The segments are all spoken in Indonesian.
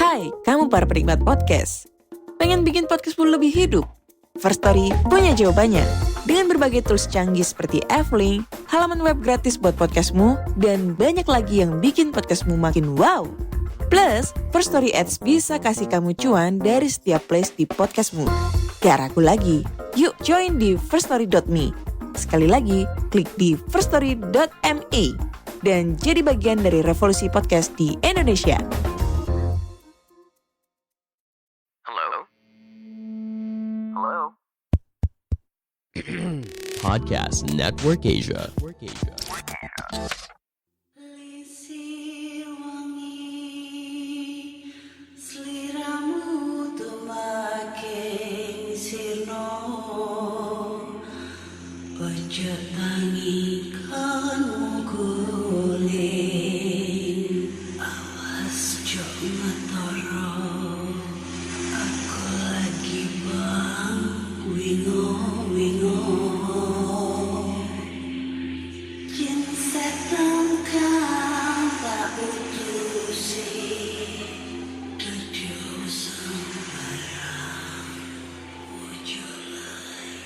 Hai, kamu para penikmat podcast. Pengen bikin podcastmu lebih hidup? First Story punya jawabannya. Dengan berbagai tools canggih seperti F-Link, halaman web gratis buat podcastmu, dan banyak lagi yang bikin podcastmu makin wow. Plus, First Story Ads bisa kasih kamu cuan dari setiap place di podcastmu. Gak ragu lagi, yuk join di firststory.me. Sekali lagi, klik di firststory.me dan jadi bagian dari revolusi podcast di Indonesia. Podcast Network Asia. Lisir wangi, seliramu tuh makin sirno. Ojo tangi kanmu guling, awas jo ngetoro. Aku lagi bang, wingo. Yen setan kang tak utusi, dudu sembarang ojo layu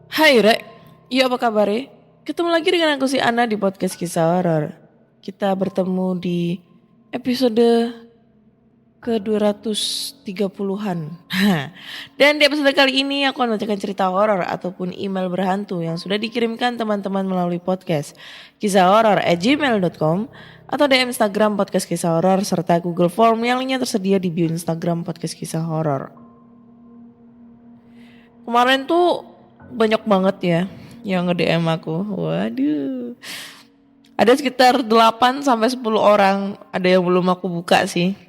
Hai Rek, iya apa kabar? Ketemu lagi dengan aku si Ana di podcast Kisah Horor. Kita bertemu di episode ke-230-an. Dan di episode kali ini aku akan membacakan cerita horor ataupun email berhantu yang sudah dikirimkan teman-teman melalui podcast kisahhoror@gmail.com atau DM Instagram podcast Kisah Horor serta Google Form yang linknya tersedia di bio Instagram podcast Kisah Horor. Kemarin tuh banyak banget ya yang nge-DM aku. Waduh. Ada sekitar 8 sampai 10 orang, ada yang belum aku buka sih.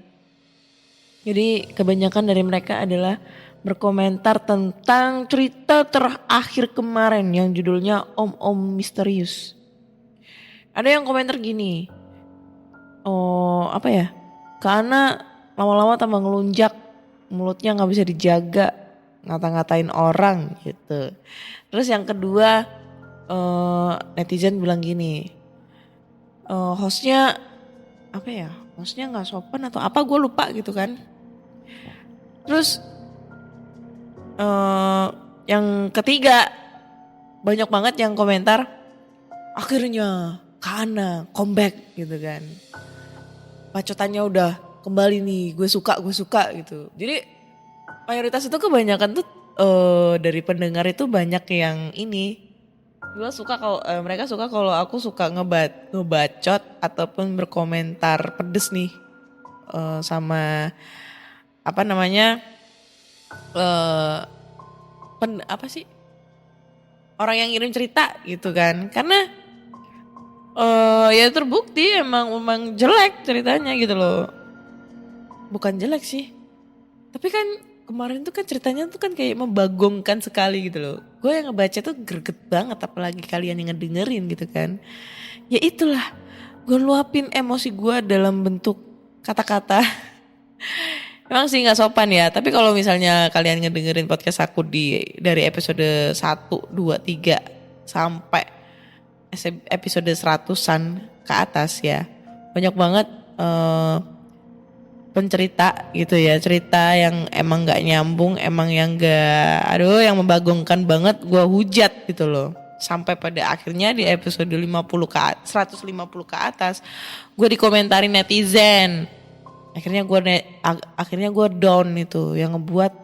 Jadi kebanyakan dari mereka adalah berkomentar tentang cerita terakhir kemarin yang judulnya Om Misterius. Ada yang komentar gini. Karena lama-lama tambah ngelunjak, mulutnya gak bisa dijaga, ngata-ngatain orang gitu. Terus yang kedua netizen bilang gini. Hostnya gak sopan atau apa, gue lupa gitu kan. Terus yang ketiga banyak banget yang komentar akhirnya Kana comeback gitu kan. Bacotannya udah kembali nih, gue suka gitu. Jadi mayoritas itu kebanyakan tuh dari pendengar itu banyak yang ini. Mereka suka kalau aku suka ngebacot ataupun berkomentar pedes nih sama orang yang ngirim cerita gitu kan. Karena ya terbukti emang jelek ceritanya gitu loh. Bukan jelek sih, tapi kan kemarin tuh kan ceritanya tuh kan kayak membagongkan sekali gitu loh. Gue yang ngebaca tuh greget banget, apalagi kalian yang ngedengerin gitu kan. Ya itulah, gue luapin emosi gue dalam bentuk kata-kata. Emang sih gak sopan ya, tapi kalau misalnya kalian ngedengerin podcast aku dari episode 1, 2, 3 sampai episode 100-an ke atas ya. Banyak banget pencerita gitu ya, cerita yang emang gak nyambung, emang yang yang membagongkan banget, gue hujat gitu loh. Sampai pada akhirnya di episode 150 ke atas, gue dikomentarin netizen. Akhirnya gue down itu, yang ngebuat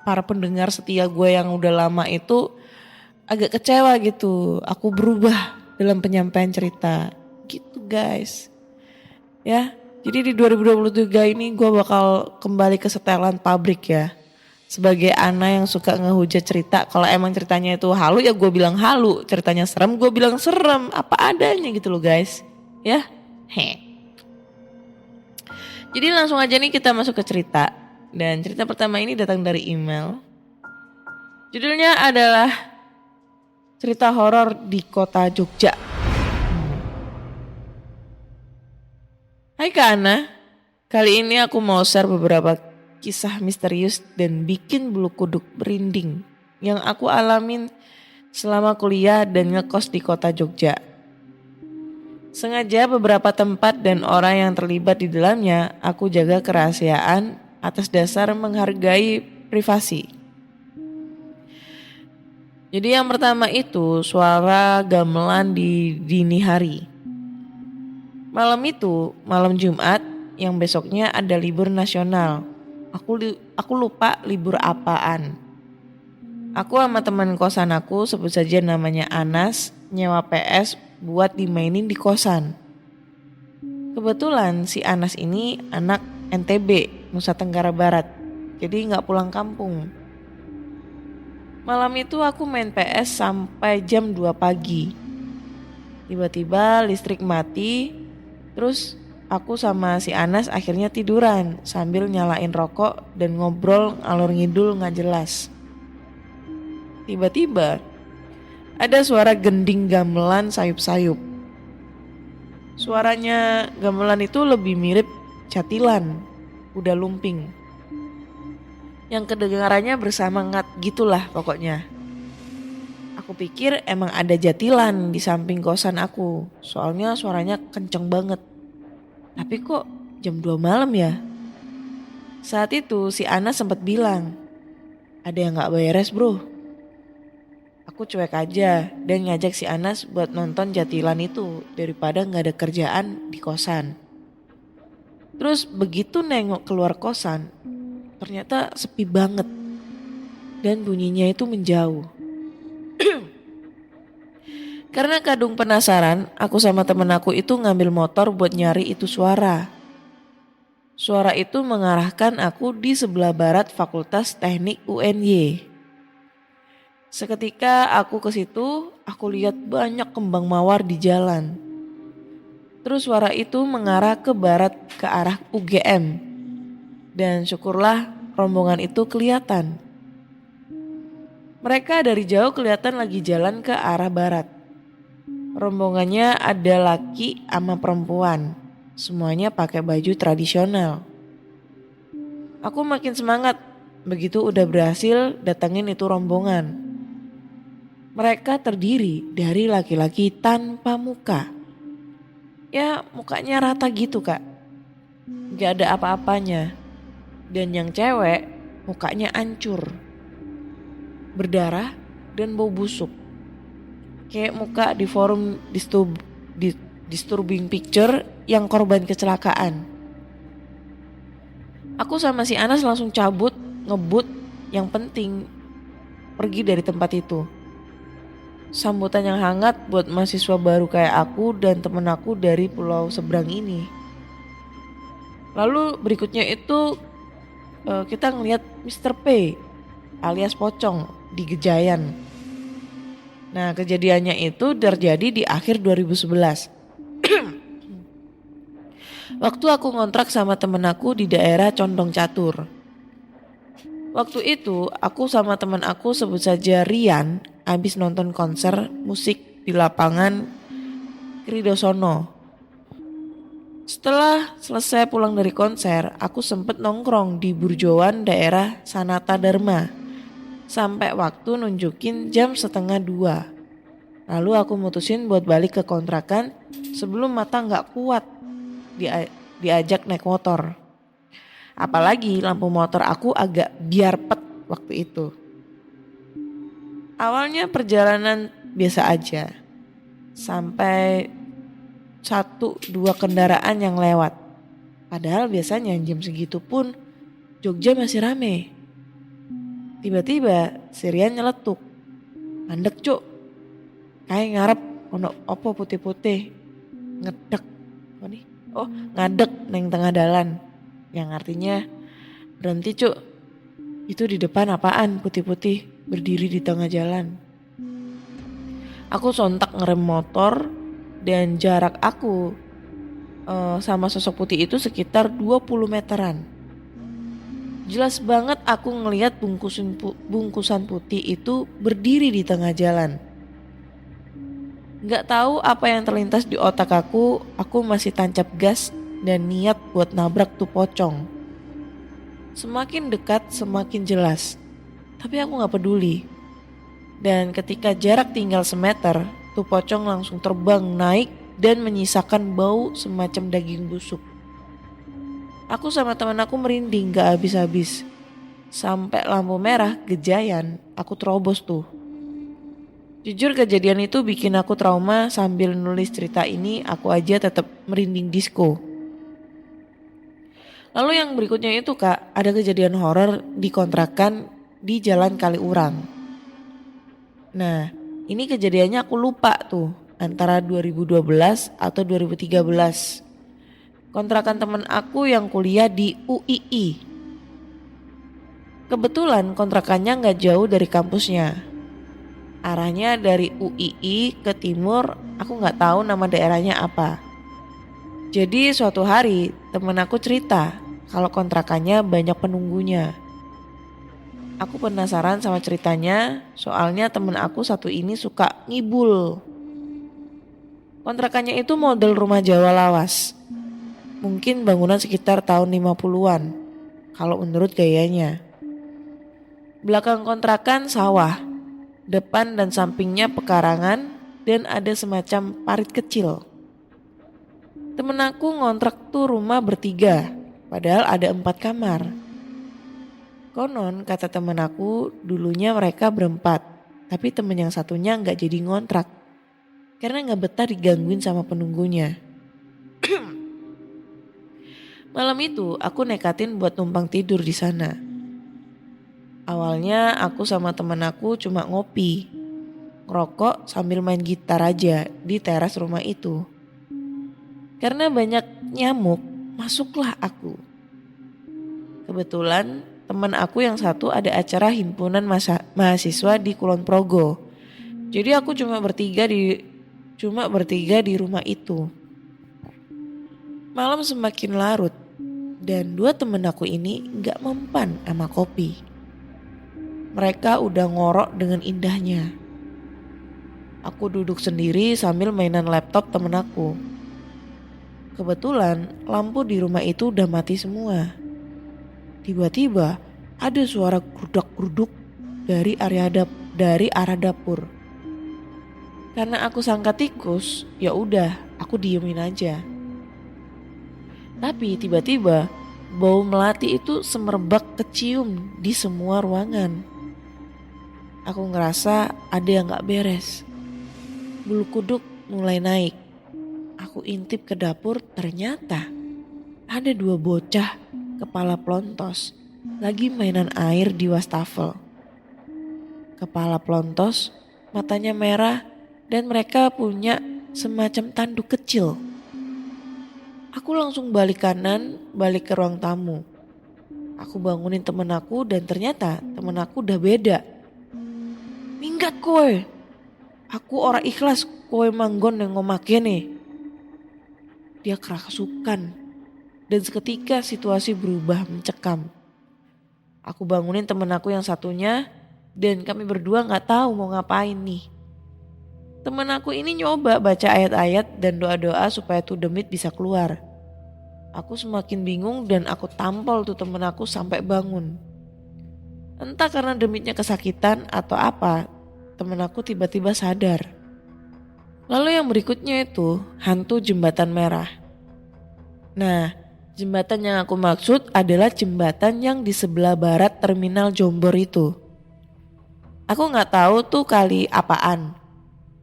para pendengar setia gue yang udah lama itu agak kecewa gitu. Aku berubah dalam penyampaian cerita gitu guys. Ya. Jadi di 2023 ini gue bakal kembali ke setelan pabrik ya. Sebagai Ana yang suka ngehujat cerita. Kalau emang ceritanya itu halu ya gue bilang halu. Ceritanya serem gue bilang serem. Apa adanya gitu loh guys. Ya. Jadi langsung aja nih kita masuk ke cerita. Dan cerita pertama ini datang dari email. Judulnya adalah cerita horor di kota Jogja. Hai Kak Ana, kali ini aku mau share beberapa kisah misterius dan bikin bulu kuduk merinding yang aku alamin selama kuliah dan ngekos di kota Jogja. Sengaja beberapa tempat dan orang yang terlibat di dalamnya aku jaga kerahasiaan atas dasar menghargai privasi. Jadi yang pertama itu suara gamelan di dini hari. Malam itu, malam Jumat yang besoknya ada libur nasional. Aku lupa libur apaan. Aku sama teman kosan aku, sebut saja namanya Anas, nyewa PS buat dimainin di kosan. Kebetulan si Anas ini anak NTB, Nusa Tenggara Barat, jadi gak pulang kampung. Malam itu aku main PS sampai jam 2 pagi. Tiba-tiba listrik mati, terus aku sama si Anas akhirnya tiduran sambil nyalain rokok dan ngobrol ngalor ngidul gak jelas. Tiba-tiba ada suara gending gamelan sayup-sayup. Suaranya gamelan itu lebih mirip catilan, udah lumping. Yang kedengarannya bersemangat gitulah pokoknya. Aku pikir emang ada jatilan di samping kosan aku, soalnya suaranya kenceng banget. Tapi kok jam 2 malam ya? Saat itu si Ana sempat bilang, ada yang gak beres bro. Aku cuek aja dan ngajak si Anas buat nonton jatilan itu daripada gak ada kerjaan di kosan. Terus begitu nengok keluar kosan, ternyata sepi banget dan bunyinya itu menjauh. Karena kadung penasaran, aku sama temen aku itu ngambil motor buat nyari itu suara. Suara itu mengarahkan aku di sebelah barat Fakultas Teknik UNY. Seketika aku ke situ, aku lihat banyak kembang mawar di jalan. Terus suara itu mengarah ke barat ke arah UGM. Dan syukurlah rombongan itu kelihatan. Mereka dari jauh kelihatan lagi jalan ke arah barat. Rombongannya ada laki sama perempuan. Semuanya pakai baju tradisional. Aku makin semangat begitu udah berhasil datangin itu rombongan. Mereka terdiri dari laki-laki tanpa muka. Ya mukanya rata gitu kak. Gak ada apa-apanya. Dan yang cewek mukanya hancur. Berdarah dan bau busuk. Kayak muka di forum disturbing picture yang korban kecelakaan. Aku sama si Anas langsung cabut, ngebut, yang penting pergi dari tempat itu. Sambutan yang hangat buat mahasiswa baru kayak aku dan temen aku dari pulau seberang ini. Lalu berikutnya itu kita ngeliat Mr. P alias Pocong di Gejayan. Nah kejadiannya itu terjadi di akhir 2011. Waktu aku ngontrak sama temen aku di daerah Condong Catur. Waktu itu aku sama temen aku sebut saja Rian habis nonton konser musik di lapangan Kridosono. Setelah selesai pulang dari konser, aku sempet nongkrong di Burjoan daerah Sanata Dharma. Sampai waktu nunjukin jam 1:30. Lalu aku mutusin buat balik ke kontrakan sebelum mata gak kuat diajak naik motor. Apalagi lampu motor aku agak biarpet waktu itu. Awalnya perjalanan biasa aja. Sampai 1-2 kendaraan yang lewat. Padahal biasanya jam segitu pun Jogja masih rame. Tiba-tiba si Rian nyeletuk. Mandek cuk. Kayak ngarep ono opo putih-putih. Ngedek. Apa nih? Oh ngadek neng tengah dalan. Yang artinya berhenti cuk. Itu di depan apaan putih-putih berdiri di tengah jalan. Aku sontak ngerem motor dan jarak aku sama sosok putih itu sekitar 20 meteran. Jelas banget aku ngelihat bungkusan putih itu berdiri di tengah jalan. Gak tahu apa yang terlintas di otak aku masih tancap gas dan niat buat nabrak tuh pocong. Semakin dekat semakin jelas, tapi aku gak peduli. Dan ketika jarak tinggal semeter, tuh pocong langsung terbang naik dan menyisakan bau semacam daging busuk. Aku sama teman aku merinding gak habis-habis. Sampai lampu merah gejayan, aku terobos tuh. Jujur kejadian itu bikin aku trauma. Sambil nulis cerita ini aku aja tetap merinding disco. Lalu yang berikutnya itu kak, ada kejadian horor di kontrakan di Jalan Kaliurang. Nah ini kejadiannya aku lupa tuh antara 2012 atau 2013. Kontrakan temen aku yang kuliah di UII. Kebetulan kontrakannya gak jauh dari kampusnya. Arahnya dari UII ke timur, aku gak tahu nama daerahnya apa. Jadi suatu hari temen aku cerita kalau kontrakannya banyak penunggunya. Aku penasaran sama ceritanya, soalnya temen aku satu ini suka ngibul. Kontrakannya itu model rumah Jawa lawas. Mungkin bangunan sekitar tahun 50-an, kalau menurut gayanya. Belakang kontrakan sawah, depan dan sampingnya pekarangan, dan ada semacam parit kecil. Temen aku ngontrak tuh rumah bertiga, padahal ada 4 kamar. Konon kata temen aku dulunya mereka berempat, tapi temen yang satunya gak jadi ngontrak, karena gak betah digangguin sama penunggunya. Malam itu aku nekatin buat numpang tidur di sana. Awalnya aku sama temen aku cuma ngopi, ngerokok sambil main gitar aja di teras rumah itu. Karena banyak nyamuk, masuklah aku. Kebetulan teman aku yang satu ada acara himpunan mahasiswa di Kulon Progo. Jadi aku cuma bertiga di rumah itu. Malam semakin larut dan 2 temen aku ini gak mempan sama kopi. Mereka udah ngorok dengan indahnya. Aku duduk sendiri sambil mainan laptop temen aku. Kebetulan lampu di rumah itu udah mati semua. Tiba-tiba ada suara grudak-gruduk dari arah dapur. Karena aku sangka tikus, ya udah aku diemin aja. Tapi tiba-tiba bau melati itu semerbak kecium di semua ruangan. Aku ngerasa ada yang gak beres. Bulu kuduk mulai naik. Aku intip ke dapur, ternyata ada 2 bocah kepala plontos lagi mainan air di wastafel. Kepala plontos, matanya merah, dan mereka punya semacam tanduk kecil. Aku langsung balik kanan, balik ke ruang tamu. Aku bangunin temen aku dan ternyata temen aku udah beda. Minggat kowe, aku ora ikhlas kowe manggon yang ngomake nih. Dia kerasukan dan seketika situasi berubah mencekam. Aku bangunin temen aku yang satunya dan kami berdua gak tahu mau ngapain nih. Temen aku ini nyoba baca ayat-ayat dan doa-doa supaya tuh demit bisa keluar. Aku semakin bingung dan aku tampol tuh temen aku sampai bangun. Entah karena demitnya kesakitan atau apa, temen aku tiba-tiba sadar. Lalu yang berikutnya itu hantu jembatan merah. Nah, jembatan yang aku maksud adalah jembatan yang di sebelah barat terminal Jombor itu. Aku gak tahu tuh kali apaan.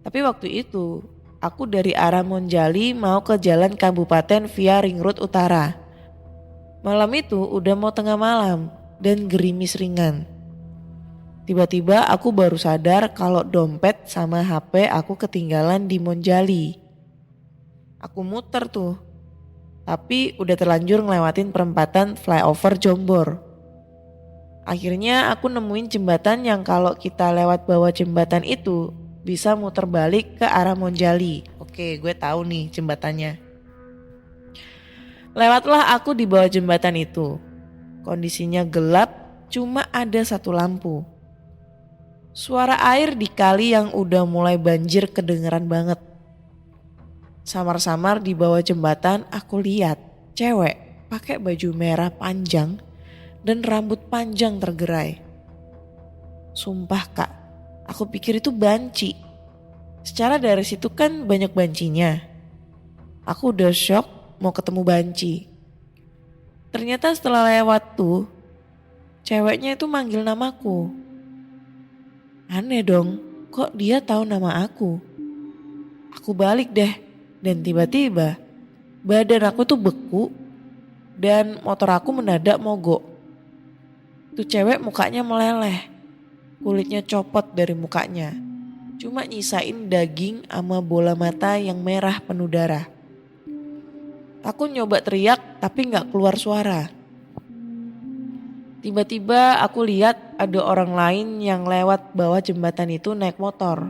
Tapi waktu itu aku dari arah Monjali mau ke jalan kabupaten via Ring Road Utara. Malam itu udah mau tengah malam dan gerimis ringan. Tiba-tiba aku baru sadar kalau dompet sama HP aku ketinggalan di Monjali. Aku muter tuh, tapi udah terlanjur ngelewatin perempatan flyover Jombor. Akhirnya aku nemuin jembatan yang kalau kita lewat bawah jembatan itu bisa muter balik ke arah Monjali. Oke, gue tahu nih jembatannya. Lewatlah aku di bawah jembatan itu. Kondisinya gelap, cuma ada 1 lampu. Suara air di kali yang udah mulai banjir kedengeran banget. Samar-samar di bawah jembatan aku lihat cewek pakai baju merah panjang dan rambut panjang tergerai. Sumpah kak, Aku pikir itu banci. Secara dari situ kan banyak bancinya. Aku udah shock mau ketemu banci. Ternyata setelah lewat tuh, ceweknya itu manggil namaku. Aneh dong, kok dia tahu nama aku? Aku balik deh, dan tiba-tiba badan aku tuh beku dan motor aku mendadak mogok. Tuh cewek mukanya meleleh, kulitnya copot dari mukanya. Cuma nyisain daging sama bola mata yang merah penuh darah. Aku nyoba teriak tapi gak keluar suara. Tiba-tiba aku lihat ada orang lain yang lewat bawah jembatan itu naik motor.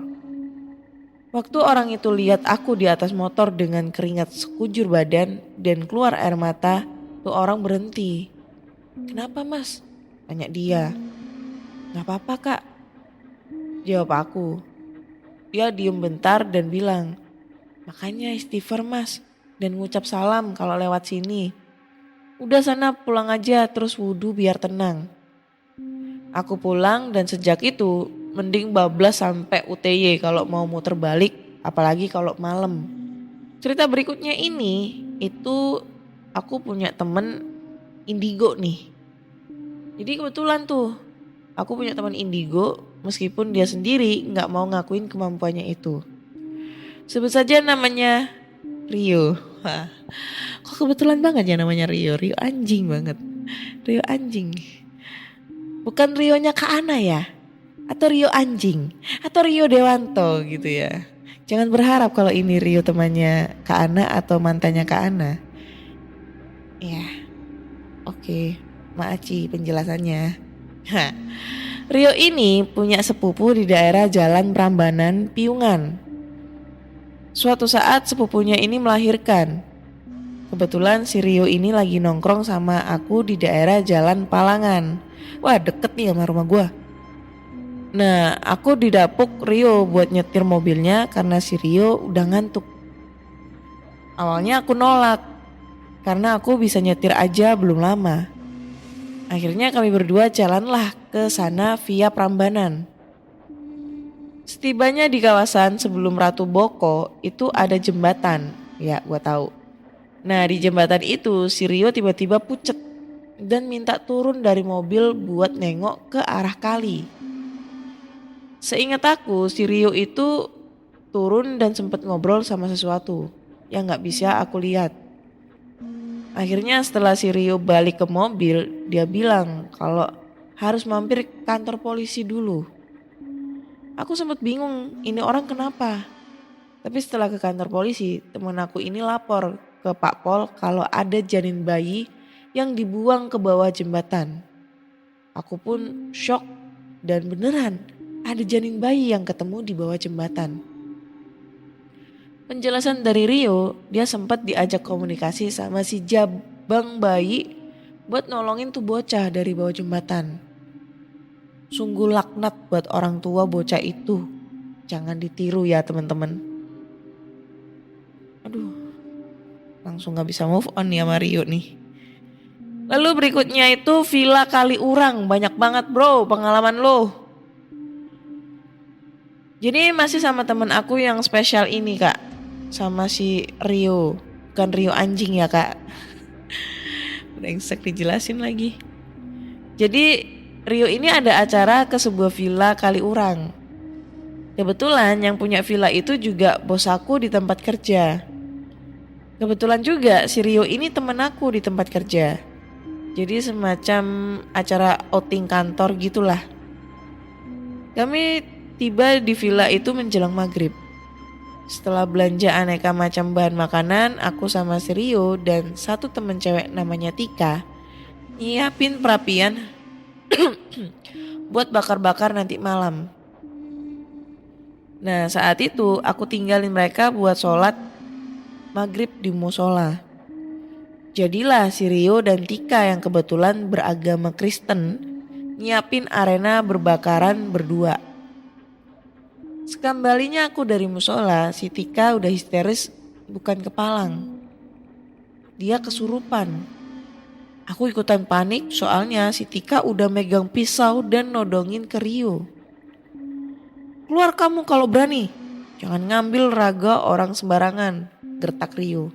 Waktu orang itu lihat aku di atas motor dengan keringat sekujur badan dan keluar air mata, tuh orang berhenti. "Kenapa mas?" tanya dia. "Gak apa-apa kak," jawab aku. Dia diem bentar dan bilang, "Makanya istighfar mas dan ngucap salam kalau lewat sini. Udah sana pulang aja terus wudhu biar tenang." Aku pulang dan sejak itu mending bablas sampai UTY kalau mau muter balik, apalagi kalau malam. Cerita berikutnya ini itu aku punya temen indigo nih. Jadi kebetulan tuh aku punya teman indigo meskipun dia sendiri nggak mau ngakuin kemampuannya itu. Sebut saja namanya Rio. Wah, kok kebetulan banget ya namanya Rio. Rio anjing banget. Rio anjing. Bukan Rionya Kak Ana ya? Atau Rio anjing? Atau Rio Dewanto gitu ya? Jangan berharap kalau ini Rio temannya Kak Ana atau mantannya Kak Ana. Ya, oke. Maaci penjelasannya. Rio ini punya sepupu di daerah Jalan Prambanan, Piungan. Suatu saat sepupunya ini melahirkan. Kebetulan si Rio ini lagi nongkrong sama aku di daerah Jalan Palangan. Wah, deket nih sama rumah gua. Nah, aku didapuk Rio buat nyetir mobilnya karena si Rio udah ngantuk. Awalnya aku nolak karena aku bisa nyetir aja belum lama. Akhirnya kami berdua jalanlah ke sana via Prambanan. Setibanya di kawasan sebelum Ratu Boko itu ada jembatan. Ya, gua tahu. Nah, di jembatan itu si Rio tiba-tiba pucet dan minta turun dari mobil buat nengok ke arah kali. Seingat aku, si Rio itu turun dan sempat ngobrol sama sesuatu yang gak bisa aku lihat. Akhirnya setelah si Rio balik ke mobil, dia bilang kalau harus mampir ke kantor polisi dulu. Aku sempat bingung ini orang kenapa. Tapi setelah ke kantor polisi, teman aku ini lapor ke Pak Pol kalau ada janin bayi yang dibuang ke bawah jembatan. Aku pun shock dan beneran ada janin bayi yang ketemu di bawah jembatan. Penjelasan dari Rio, dia sempat diajak komunikasi sama si jabang bayi buat nolongin tuh bocah dari bawah jembatan. Sungguh laknat buat orang tua bocah itu. Jangan ditiru ya teman-teman. Aduh, langsung gak bisa move on nih sama Rio nih. Lalu berikutnya itu Villa Kaliurang. Banyak banget bro pengalaman lo. Jadi masih sama temen aku yang spesial ini kak. Sama si Rio. Bukan Rio anjing ya kak. Brengsek dijelasin lagi. Jadi Rio ini ada acara ke sebuah villa Kaliurang. Kebetulan yang punya villa itu juga bos aku di tempat kerja. Kebetulan juga si Rio ini temen aku di tempat kerja. Jadi semacam acara outing kantor gitulah. Kami tiba di villa itu menjelang maghrib. Setelah belanja aneka macam bahan makanan, aku sama si Rio dan satu temen cewek namanya Tika nyiapin perapian buat bakar-bakar nanti malam. Nah saat itu aku tinggalin mereka buat sholat maghrib di musola. Jadilah si Rio dan Tika yang kebetulan beragama Kristen nyiapin arena berbakaran berdua. Sekembalinya aku dari musola, si Tika udah histeris bukan kepalang. Dia kesurupan. Aku ikutan panik soalnya si Tika udah megang pisau dan nodongin ke Rio. Keluar kamu kalau berani. Jangan ngambil raga orang sembarangan, gertak Rio.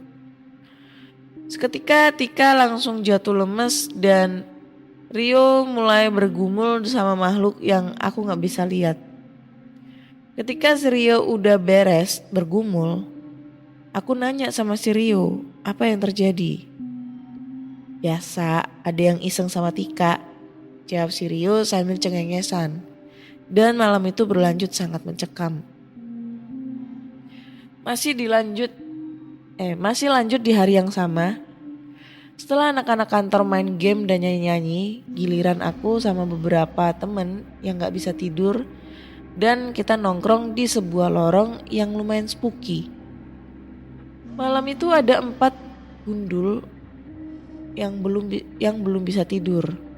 Seketika Tika langsung jatuh lemes dan Rio mulai bergumul sama makhluk yang aku gak bisa lihat. Ketika si Rio udah beres bergumul, aku nanya sama si Rio, apa yang terjadi? Biasa ada yang iseng sama Tika, jawab si Rio sambil cengengesan. Dan malam itu berlanjut sangat mencekam. Masih lanjut di hari yang sama. Setelah anak-anak kantor main game dan nyanyi-nyanyi, giliran aku sama beberapa temen yang gak bisa tidur dan kita nongkrong di sebuah lorong yang lumayan spooky. Malam itu ada 4 gundul yang belum bisa tidur.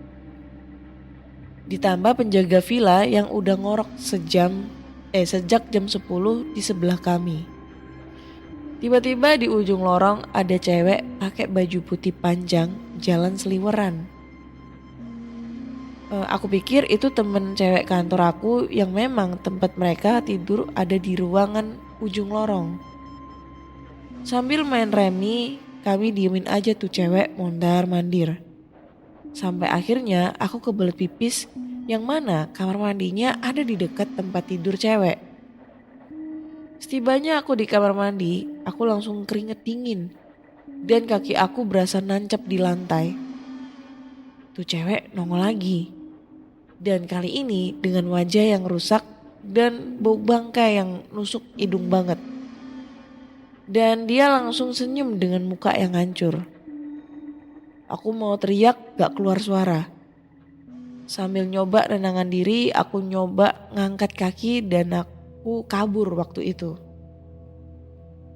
Ditambah penjaga villa yang udah ngorok sejak jam 10 di sebelah kami. Tiba-tiba di ujung lorong ada cewek pakai baju putih panjang jalan seliweran. Aku pikir itu temen cewek kantor aku yang memang tempat mereka tidur ada di ruangan ujung lorong. Sambil main remi, kami diemin aja tuh cewek mondar-mandir. Sampai akhirnya aku kebelet pipis yang mana kamar mandinya ada di dekat tempat tidur cewek. Setibanya aku di kamar mandi, aku langsung keringet dingin dan kaki aku berasa nancap di lantai. Tuh cewek nongol lagi. Dan kali ini dengan wajah yang rusak dan bau bangkai yang nusuk hidung banget. Dan dia langsung senyum dengan muka yang hancur. Aku mau teriak gak keluar suara. Sambil nyoba nenangkan diri, aku nyoba ngangkat kaki dan aku kabur waktu itu.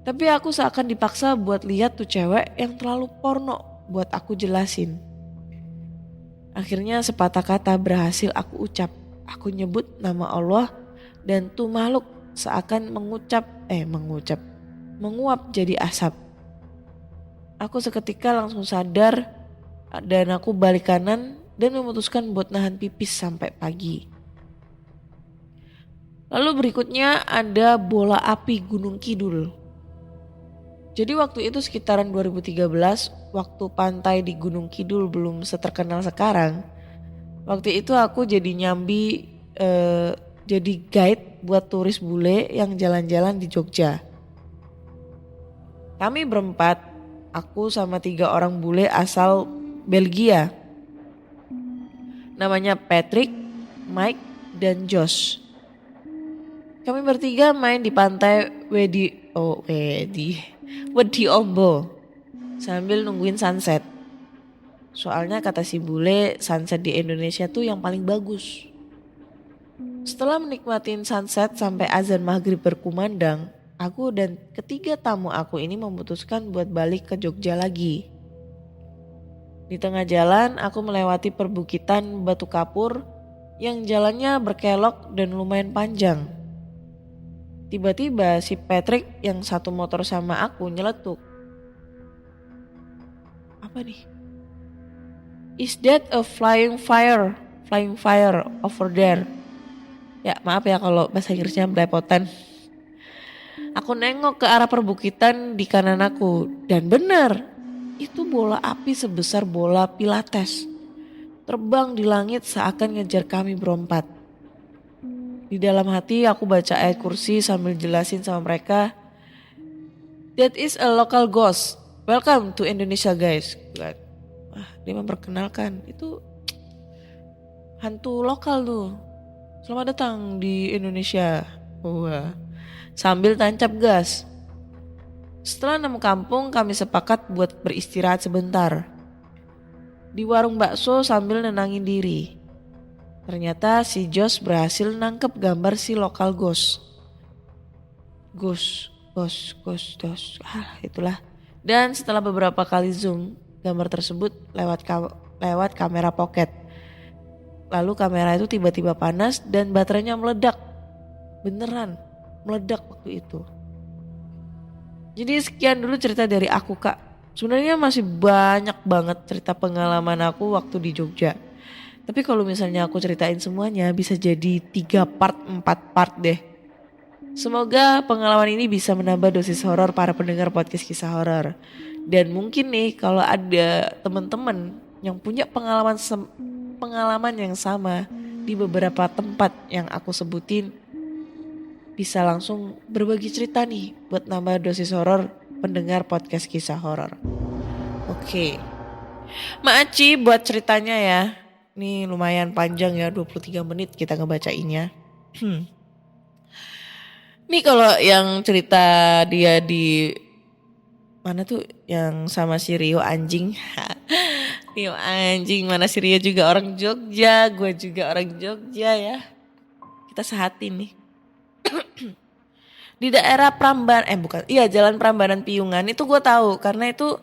Tapi aku seakan dipaksa buat lihat tuh cewek yang terlalu porno buat aku jelasin. Akhirnya sepatah kata berhasil aku ucap. Aku nyebut nama Allah dan tuh makhluk seakan menguap jadi asap. Aku seketika langsung sadar dan aku balik kanan dan memutuskan buat nahan pipis sampai pagi. Lalu berikutnya ada bola api Gunung Kidul. Jadi waktu itu sekitaran 2013, waktu pantai di Gunung Kidul belum seterkenal sekarang. Waktu itu aku jadi nyambi, jadi guide buat turis bule yang jalan-jalan di Jogja. Kami berempat, aku sama 3 orang bule asal Belgia. Namanya Patrick, Mike, dan Josh. Kami bertiga main di pantai Wedi Ombo sambil nungguin sunset. Soalnya kata si bule sunset di Indonesia tuh yang paling bagus. Setelah menikmatin sunset sampai azan maghrib berkumandang, aku dan ketiga tamu aku ini memutuskan buat balik ke Jogja lagi. Di tengah jalan aku melewati perbukitan batu kapur yang jalannya berkelok dan lumayan panjang. Tiba-tiba si Patrick yang satu motor sama aku nyeletuk. Apa nih? Is that a flying fire over there? Ya maaf ya kalau bahasa Inggrisnya belepotan. Aku nengok ke arah perbukitan di kanan aku dan benar. Itu bola api sebesar bola pilates. Terbang di langit seakan ngejar kami berempat. Di dalam hati aku baca ayat kursi sambil jelasin sama mereka. That is a local ghost. Welcome to Indonesia guys. Dia memperkenalkan. Itu hantu lokal tuh. Selamat datang di Indonesia. Wah. Sambil tancap gas. Setelah nemu kampung kami sepakat buat beristirahat sebentar. Di warung bakso sambil nenangin diri. Ternyata si Josh berhasil nangkep gambar si lokal ghost. Itulah. Dan setelah beberapa kali zoom gambar tersebut lewat kamera pocket. Lalu kamera itu tiba-tiba panas dan baterainya meledak. Beneran meledak waktu itu. Jadi sekian dulu cerita dari aku Kak. Sebenarnya masih banyak banget cerita pengalaman aku waktu di Jogja. Tapi kalau misalnya aku ceritain semuanya bisa jadi 3 part, 4 part deh. Semoga pengalaman ini bisa menambah dosis horor para pendengar podcast kisah horor. Dan mungkin nih kalau ada teman-teman yang punya pengalaman yang sama di beberapa tempat yang aku sebutin, bisa langsung berbagi cerita nih buat nambah dosis horor pendengar podcast kisah horor. Oke. Maaci buat ceritanya ya. Nih lumayan panjang ya, 23 menit kita ngebacainnya. Nih kalau yang cerita dia di mana tuh yang sama si Rio anjing. Rio anjing, mana si Rio juga orang Jogja, gue juga orang Jogja ya. Kita sehati nih. Di daerah Jalan Prambanan Piungan itu gue tahu karena itu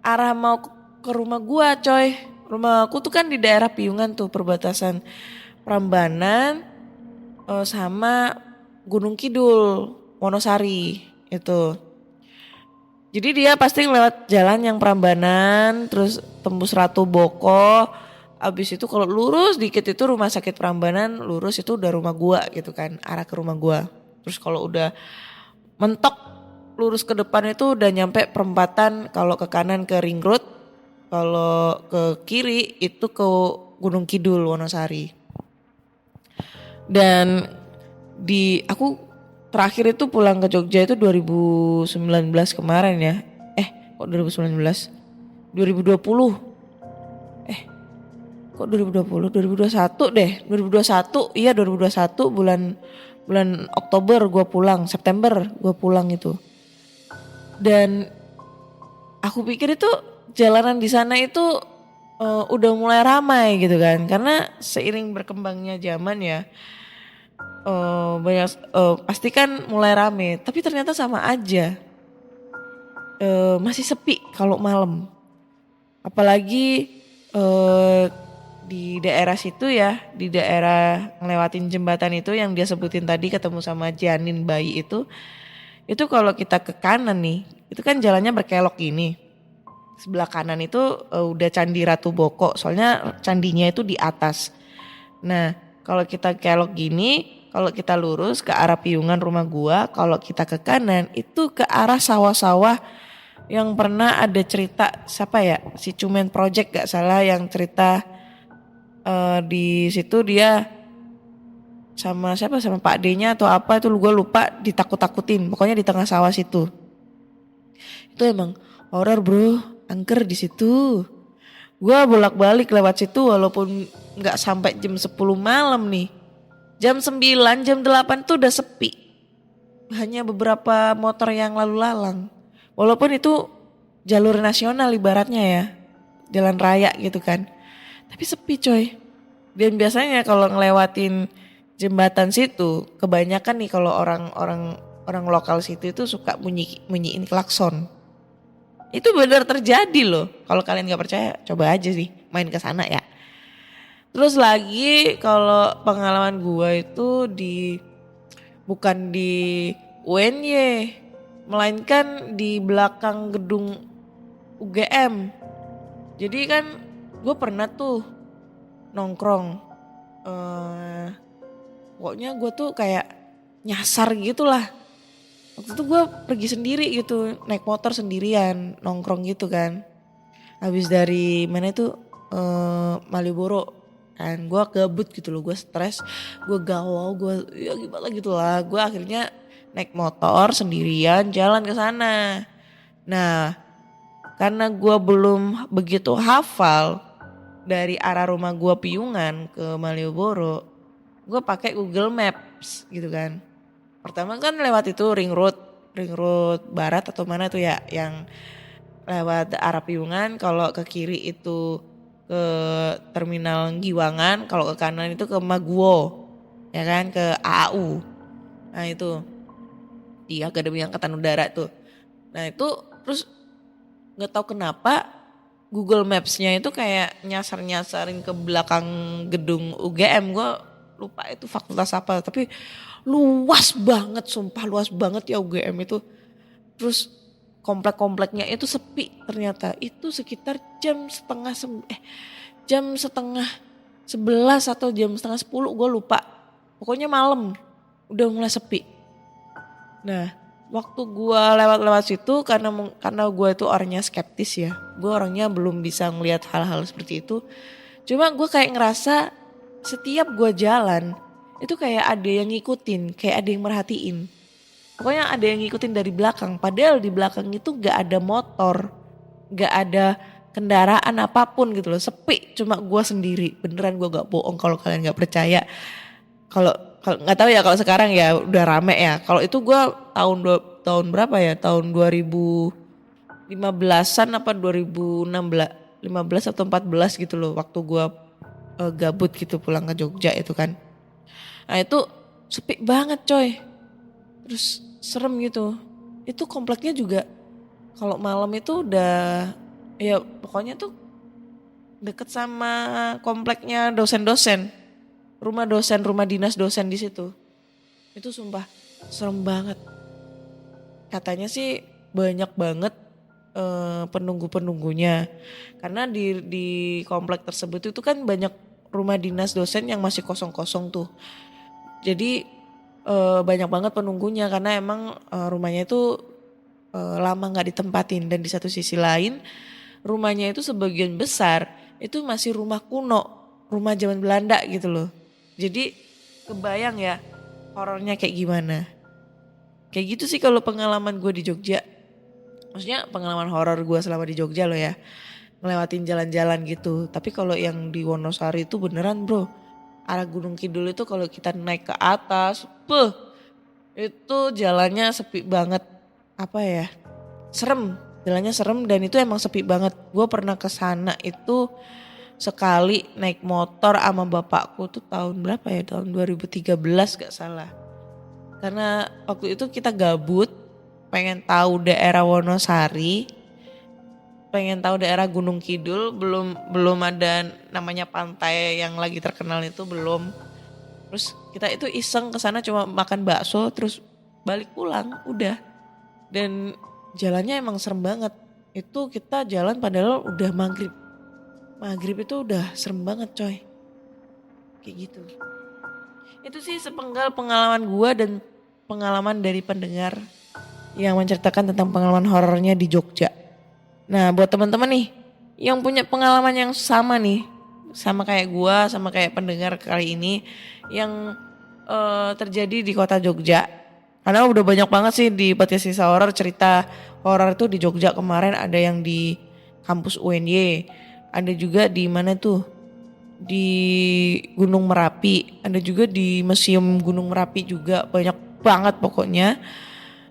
arah mau ke rumah gue coy. Rumah aku tuh kan di daerah Piungan tuh, perbatasan Prambanan sama Gunung Kidul, Wonosari itu. Jadi dia pasti lewat jalan yang Prambanan, terus tembus Ratu Boko. Abis itu kalau lurus dikit itu rumah sakit Prambanan, lurus itu udah rumah gua gitu kan, arah ke rumah gua. Terus kalau udah mentok lurus ke depan itu udah nyampe perempatan, kalau ke kanan ke Ring Road, kalau ke kiri itu ke Gunung Kidul, Wonosari. Dan aku terakhir itu pulang ke Jogja itu 2019 kemarin ya. Kok 2019? 2020. Kok 2020? 2021 deh. 2021, iya 2021 bulan Oktober gue pulang, September gue pulang itu. Dan aku pikir itu jalanan di sana itu udah mulai ramai gitu kan. Karena seiring berkembangnya zaman ya, pasti kan mulai rame. Tapi ternyata sama aja, masih sepi kalau malam. Apalagi di daerah situ ya, di daerah ngelewatin jembatan itu yang dia sebutin tadi, ketemu sama janin bayi itu kalau kita ke kanan nih, itu kan jalannya berkelok gini. Sebelah kanan itu udah Candi Ratu Boko, soalnya candinya itu di atas. Nah kalau kita kelok gini, kalau kita lurus ke arah Piungan rumah gua, kalau kita ke kanan itu ke arah sawah-sawah yang pernah ada cerita siapa ya, si Cumen Project gak salah yang cerita di situ dia sama siapa, sama Pak D-nya atau apa itu gue lupa, ditakut-takutin pokoknya di tengah sawah situ. Itu emang horor bro, angker di situ. Gue bolak-balik lewat situ walaupun nggak sampai jam 10 malam nih. Jam 9, jam 8 tuh udah sepi. Hanya beberapa motor yang lalu lalang. Walaupun itu jalur nasional ibaratnya ya, jalan raya gitu kan. Tapi sepi coy. Dan biasanya kalau ngelewatin jembatan situ, kebanyakan nih kalau orang lokal situ itu suka bunyiin klakson. Itu benar terjadi loh. Kalau kalian nggak percaya, coba aja sih main ke sana ya. Terus lagi kalau pengalaman gue itu bukan di UNY, melainkan di belakang gedung UGM. Jadi kan gue pernah tuh nongkrong, pokoknya gue tuh kayak nyasar gitu lah. Waktu itu gue pergi sendiri gitu, naik motor sendirian, nongkrong gitu kan. Habis dari mana itu Malioboro kan, gue gabut gitu loh, gue stres, gue galau, gue ya gimana gitu lah. Gue akhirnya naik motor sendirian jalan ke sana. Nah karena gue belum begitu hafal dari arah rumah gue Piungan ke Malioboro, gue pakai Google Maps gitu kan. Pertama kan lewat itu ring road barat atau mana tuh ya, yang lewat arah Piungan. Kalau ke kiri itu ke Terminal Giwangan, kalau ke kanan itu ke Maguwo, ya kan, ke AAU. Nah itu di Akademi Angkatan Udara tuh. Nah itu terus nggak tahu kenapa Google Maps-nya itu kayak nyasar-nyasarin ke belakang gedung UGM. Gue lupa itu fakultas apa, tapi luas banget, sumpah luas banget ya UGM itu. Terus komplek-kompleknya itu sepi ternyata. Itu sekitar jam setengah 11 atau jam setengah 10, gue lupa. Pokoknya malam udah mulai sepi. Nah, waktu gue lewat-lewat situ karena gue itu orangnya skeptis ya. Gue orangnya belum bisa ngelihat hal-hal seperti itu. Cuma gue kayak ngerasa setiap gue jalan itu kayak ada yang ngikutin, kayak ada yang merhatiin. Pokoknya ada yang ngikutin dari belakang. Padahal di belakang itu gak ada motor, gak ada kendaraan apapun gitu loh. Sepi, cuma gue sendiri. Beneran gue gak bohong kalau kalian gak percaya. Kalau nggak tahu ya kalau sekarang ya udah rame ya. Kalau itu gue tahun berapa ya? Tahun 2015-an apa 2016, 15 atau 14 gitu loh. Waktu gue gabut gitu pulang ke Jogja itu kan. Nah itu sepi banget coy. Terus serem gitu. Itu kompleknya juga kalau malam itu udah ya pokoknya tuh deket sama kompleknya dosen-dosen. Rumah dosen, rumah dinas dosen di situ. Itu sumpah serem banget. Katanya sih banyak banget penunggu-penunggunya. Karena di komplek tersebut itu kan banyak rumah dinas dosen yang masih kosong-kosong tuh. Jadi banyak banget penunggunya karena emang rumahnya itu lama gak ditempatin. Dan di satu sisi lain rumahnya itu sebagian besar itu masih rumah kuno, rumah zaman Belanda gitu loh. Jadi kebayang ya horornya kayak gimana. Kayak gitu sih kalau pengalaman gue di Jogja. Maksudnya pengalaman horor gue selama di Jogja loh ya. Ngelewatin jalan-jalan gitu. Tapi kalau yang di Wonosari itu beneran bro. Arah Gunung Kidul itu kalau kita naik ke atas. Itu jalannya sepi banget. Apa ya. Serem. Jalannya serem dan itu emang sepi banget. Gue pernah kesana itu sekali naik motor sama bapakku tuh tahun berapa ya, tahun 2013 gak salah. Karena waktu itu kita gabut, pengen tahu daerah Wonosari, pengen tahu daerah Gunung Kidul, belum ada namanya pantai yang lagi terkenal itu belum. Terus kita itu iseng kesana cuma makan bakso terus balik pulang udah. Dan jalannya emang serem banget. Itu kita jalan padahal udah maghrib. Maghrib itu udah serem banget coy. Kayak gitu. Itu sih sepenggal pengalaman gue dan pengalaman dari pendengar yang menceritakan tentang pengalaman horornya di Jogja. Nah buat teman-teman nih yang punya pengalaman yang sama nih. Sama kayak gue, sama kayak pendengar kali ini. Yang terjadi di kota Jogja. Karena udah banyak banget sih di podcast Kisah Horor cerita horor itu di Jogja kemarin. Ada yang di kampus UNY. Ada juga di mana tuh? Di Gunung Merapi. Ada juga di Museum Gunung Merapi juga. Banyak banget pokoknya.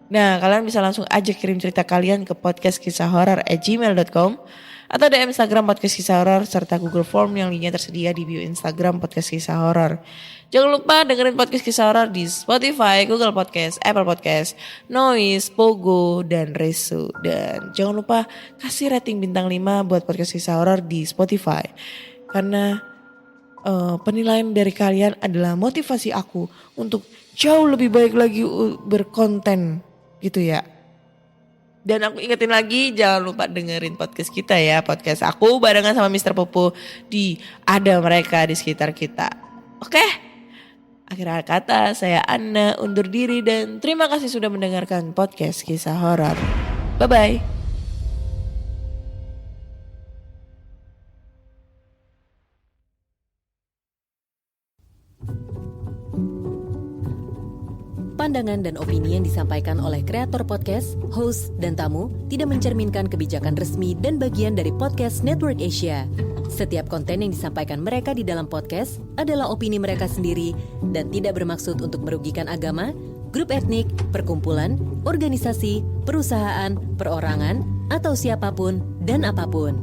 Nah kalian bisa langsung aja kirim cerita kalian ke podcastkisahhoror@gmail.com atau DM Instagram Podcast Kisah Horor serta Google Form yang linknya tersedia di bio Instagram Podcast Kisah Horor. Jangan lupa dengerin Podcast Kisah Horor di Spotify, Google Podcast, Apple Podcast, Noise, Pogo, dan Resu. Dan jangan lupa kasih rating bintang 5 buat Podcast Kisah Horor di Spotify. Karena penilaian dari kalian adalah motivasi aku untuk jauh lebih baik lagi berkonten gitu ya. Dan aku ingetin lagi jangan lupa dengerin podcast kita ya. Podcast aku barengan sama Mr. Popo di Ada Mereka di Sekitar Kita. Oke? Akhir kata saya Anna undur diri dan terima kasih sudah mendengarkan podcast Kisah Horor. Bye-bye. Pandangan dan opini yang disampaikan oleh kreator podcast, host, dan tamu tidak mencerminkan kebijakan resmi dan bagian dari Podcast Network Asia. Setiap konten yang disampaikan mereka di dalam podcast adalah opini mereka sendiri dan tidak bermaksud untuk merugikan agama, grup etnik, perkumpulan, organisasi, perusahaan, perorangan, atau siapapun dan apapun.